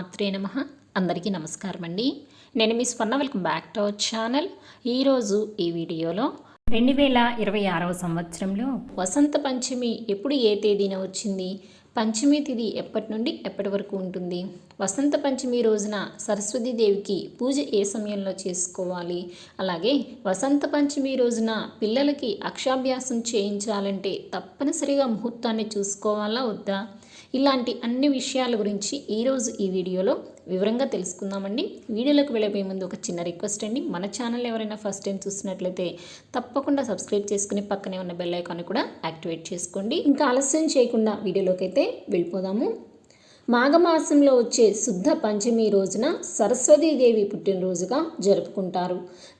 శ్రీమాత్రే నమః. అందరికీ నమస్కారం అండి. నేను మీ స్వర్ణ. Welcome back to our channel. ఈరోజు ఈ వీడియోలో 2026వ సంవత్సరంలో వసంత పంచమి ఎప్పుడు ఏ తేదీన వచ్చింది, పంచమి తిథి ఎప్పటి నుండి ఎప్పటి వరకు ఉంటుంది, వసంత పంచమి రోజున సరస్వతీదేవికి పూజ ఏ సమయంలో చేసుకోవాలి, అలాగే వసంత పంచమి రోజున పిల్లలకి అక్షరాభ్యాసం చేయించాలంటే తప్పనిసరిగా ముహూర్తాన్ని చూసుకోవాలా వద్దా, ఇలాంటి అన్ని విషయాల గురించి ఈరోజు ఈ వీడియోలో వివరంగా తెలుసుకుందామండి. వీడియోలోకి వెళ్ళబోయే ముందు ఒక చిన్న రిక్వెస్ట్ అండి, మన ఛానల్ ఎవరైనా ఫస్ట్ టైం చూస్తున్నట్లయితే తప్పకుండా సబ్స్క్రైబ్ చేసుకుని పక్కనే ఉన్న బెల్ ఐకాన్ కూడా యాక్టివేట్ చేసుకోండి. ఇంకా ఆలస్యం చేయకుండా వీడియోలోకి అయితే వెళ్ళిపోదాము. మాఘమాసంలో వచ్చే శుద్ధ పంచమి రోజున సరస్వతీదేవి పుట్టినరోజుగా జరుపుకుంటారు.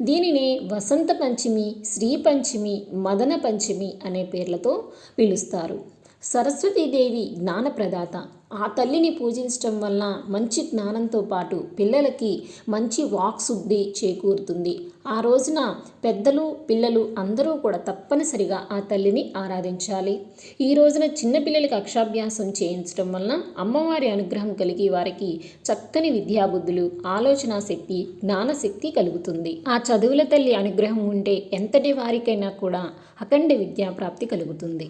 దీనిని వసంత పంచమి, శ్రీ పంచమి, మదన పంచమి అనే పేర్లతో పిలుస్తారు. సరస్వతీదేవి జ్ఞానప్రదాత. ఆ తల్లిని పూజించడం వల్ల మంచి జ్ఞానంతో పాటు పిల్లలకి మంచి వాక్శుద్ధి చేకూరుతుంది. ఆ రోజున పెద్దలు పిల్లలు అందరూ కూడా తప్పనిసరిగా ఆ తల్లిని ఆరాధించాలి. ఈ రోజున చిన్నపిల్లలకి అక్షరాభ్యాసం చేయించడం వలన అమ్మవారి అనుగ్రహం కలిగి వారికి చక్కని విద్యాబుద్ధులు, ఆలోచన శక్తి, జ్ఞానశక్తి కలుగుతుంది. ఆ చదువుల తల్లి అనుగ్రహం ఉంటే ఎంతటి వారికైనా కూడా అఖండ విద్యాప్రాప్తి కలుగుతుంది.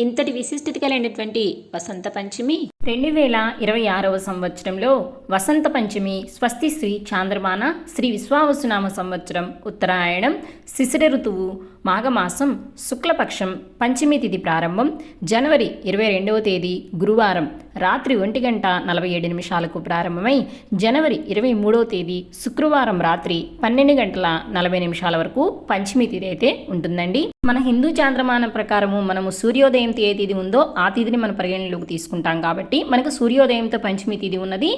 ఇంతటి విశిష్టత కలిగినటువంటి వసంత పంచమి 2026వ సంవత్సరంలో వసంత పంచమి స్వస్తి శ్రీ చాంద్రమాన శ్రీ విశ్వావసునామ సంవత్సరం ఉత్తరాయణం శిశిర ఋతువు మాఘమాసం శుక్లపక్షం పంచమి తిథి ప్రారంభం జనవరి 22వ తేదీ గురువారం రాత్రి 1:47 ప్రారంభమై జనవరి 23వ తేదీ శుక్రవారం రాత్రి 12:40 వరకు పంచమి తిథి అయితే ఉంటుందండి. మన హిందూ చాంద్రమానం ప్రకారము మనము సూర్యోదయం ఏ తిథి ఉందో ఆ తిథిని మనం పరిగణలోకి తీసుకుంటాం కాబట్టి మనకు సూర్యోదయంతో పంచమి తిథి ఉన్నది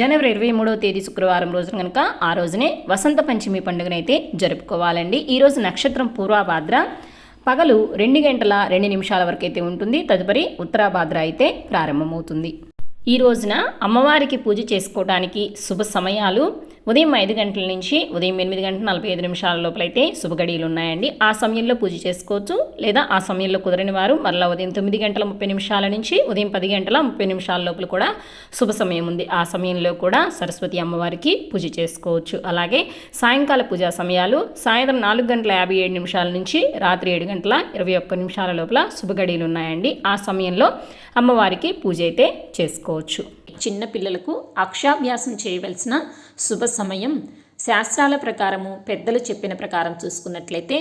జనవరి 23వ తేదీ శుక్రవారం రోజున కనుక ఆ రోజునే వసంత పంచమి పండుగనైతే జరుపుకోవాలండి. ఈరోజు నక్షత్రం పూర్వభాద్ర, పగలు 2:02 వరకు అయితే ఉంటుంది. తదుపరి ఉత్తరాభాద్ర అయితే ప్రారంభమవుతుంది. ఈ రోజున అమ్మవారికి పూజ చేసుకోవడానికి శుభ సమయాలు ఉదయం 5 గంటల నుంచి ఉదయం 8:45 లోపలైతే శుభగడియలు ఉన్నాయండి. ఆ సమయంలో పూజ చేసుకోవచ్చు. లేదా ఆ సమయంలో కుదరని వారు మరలా ఉదయం 9:30 నుంచి ఉదయం 10:30 లోపల కూడా శుభ సమయం ఉంది. ఆ సమయంలో కూడా సరస్వతి అమ్మవారికి పూజ చేసుకోవచ్చు. అలాగే సాయంకాల పూజా సమయాలు సాయంత్రం 4:57 నుంచి రాత్రి 7:21 లోపల శుభగడియలు ఉన్నాయండి. ఆ సమయంలో అమ్మవారికి పూజ అయితే చేసుకోవచ్చు. చిన్న పిల్లలకు అక్షరాభ్యాసం చేయవలసిన శుభ సమయం శాస్త్రాల ప్రకారము పెద్దలు చెప్పిన ప్రకారం చూసుకున్నట్లయితే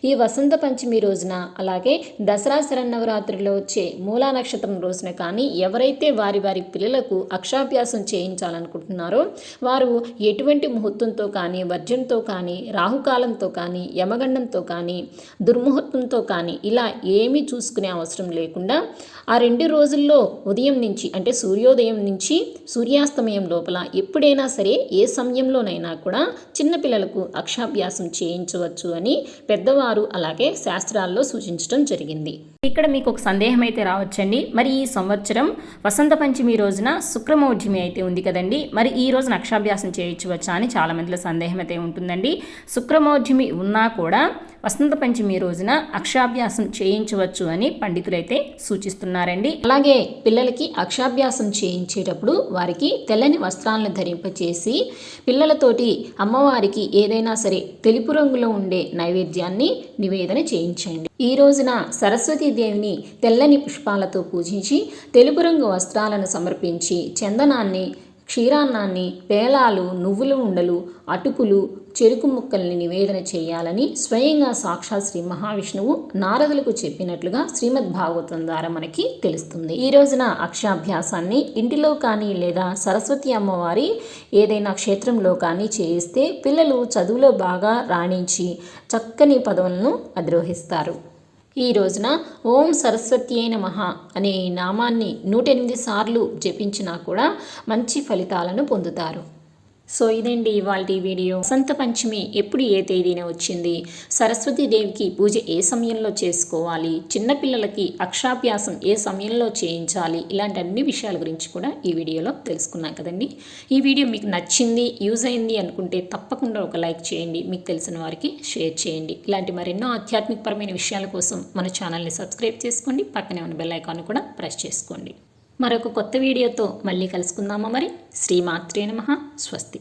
ఈ వసంత పంచమి రోజున, అలాగే దసరా శరన్నవరాత్రిలో వచ్చే మూలా నక్షత్రం రోజున కానీ ఎవరైతే వారి పిల్లలకు అక్షరాభ్యాసం చేయించాలనుకుంటున్నారో వారు ఎటువంటి ముహూర్తంతో కానీ, వర్జంతో కానీ, రాహుకాలంతో కానీ, యమగండంతో కానీ, దుర్ముహూర్తంతో కానీ ఇలా ఏమీ చూసుకునే అవసరం లేకుండా ఆ 2 రోజుల్లో ఉదయం నుంచి అంటే సూర్యోదయం నుంచి సూర్యాస్తమయం లోపల ఎప్పుడైనా సరే ఏ సమయంలోనైనా కూడా చిన్నపిల్లలకు అక్షరాభ్యాసం చేయించవచ్చు అని పెద్దవారు అలాగే శాస్త్రాల్లో సూచించడం జరిగింది. ఇక్కడ మీకు ఒక సందేహం అయితే రావచ్చండి, మరి ఈ సంవత్సరం వసంత పంచమి రోజున శుక్రమౌఢ్యమి అయితే ఉంది కదండి, మరి ఈ రోజున అక్షరాభ్యాసం చేయించవచ్చా అని చాలా మందిలో సందేహం అయితే ఉంటుందండి. శుక్రమౌఢ్యమి ఉన్నా కూడా వసంత పంచమి రోజున అక్షరాభ్యాసం చేయించవచ్చు అని పండితులైతే సూచిస్తున్నారండి. అలాగే పిల్లలకి అక్షరాభ్యాసం చేయించేటప్పుడు వారికి తెల్లని వస్త్రాలను ధరింపచేసి పిల్లలతోటి అమ్మవారికి ఏదైనా సరే తెలుపు రంగులో ఉండే నైవేద్యాన్ని నివేదన చేయించండి. ఈ రోజున సరస్వతీదేవిని తెల్లని పుష్పాలతో పూజించి తెలుపు రంగు వస్త్రాలను సమర్పించి చందనాన్ని, క్షీరాన్నాన్ని, పేలాలు, నువ్వుల ఉండలు, అటుకులు, చెరుకు ముక్కల్ని నివేదన చేయాలని స్వయంగా సాక్షాత్ శ్రీ మహావిష్ణువు నారదులకు చెప్పినట్లుగా శ్రీమద్ భాగవతం ద్వారా మనకి తెలుస్తుంది. ఈ రోజున అక్షరాభ్యాసాన్ని ఇంటిలో కానీ లేదా సరస్వతి అమ్మవారి ఏదైనా క్షేత్రంలో కానీ చేయిస్తే పిల్లలు చదువులో బాగా రాణించి చక్కని పదవులను అధిరోహిస్తారు. ఈ రోజున ఓం సరస్వత్యై నమః అనే ఈ నామాన్ని 108 సార్లు జపించినా కూడా మంచి ఫలితాలను పొందుతారు. సో ఇదండి ఇవాళ వీడియో. వసంత పంచమి ఎప్పుడు ఏ తేదీన వచ్చింది, సరస్వతీదేవికి పూజ ఏ సమయంలో చేసుకోవాలి, చిన్నపిల్లలకి అక్షరాభ్యాసం ఏ సమయంలో చేయించాలి, ఇలాంటి అన్ని విషయాల గురించి కూడా ఈ వీడియోలో తెలుసుకున్నాం కదండి. ఈ వీడియో మీకు నచ్చింది, యూజ్ అయింది అనుకుంటే తప్పకుండా ఒక లైక్ చేయండి, మీకు తెలిసిన వారికి షేర్ చేయండి. ఇలాంటి మరెన్నో ఆధ్యాత్మికపరమైన విషయాల కోసం మన ఛానల్ని సబ్స్క్రైబ్ చేసుకోండి, పక్కనే ఉన్న బెల్ ఐకాన్ కూడా ప్రెస్ చేసుకోండి. మరొక కొత్త వీడియోతో మళ్ళీ కలుసుకుందామా మరి. శ్రీమాత్రే నమః. స్వస్తి.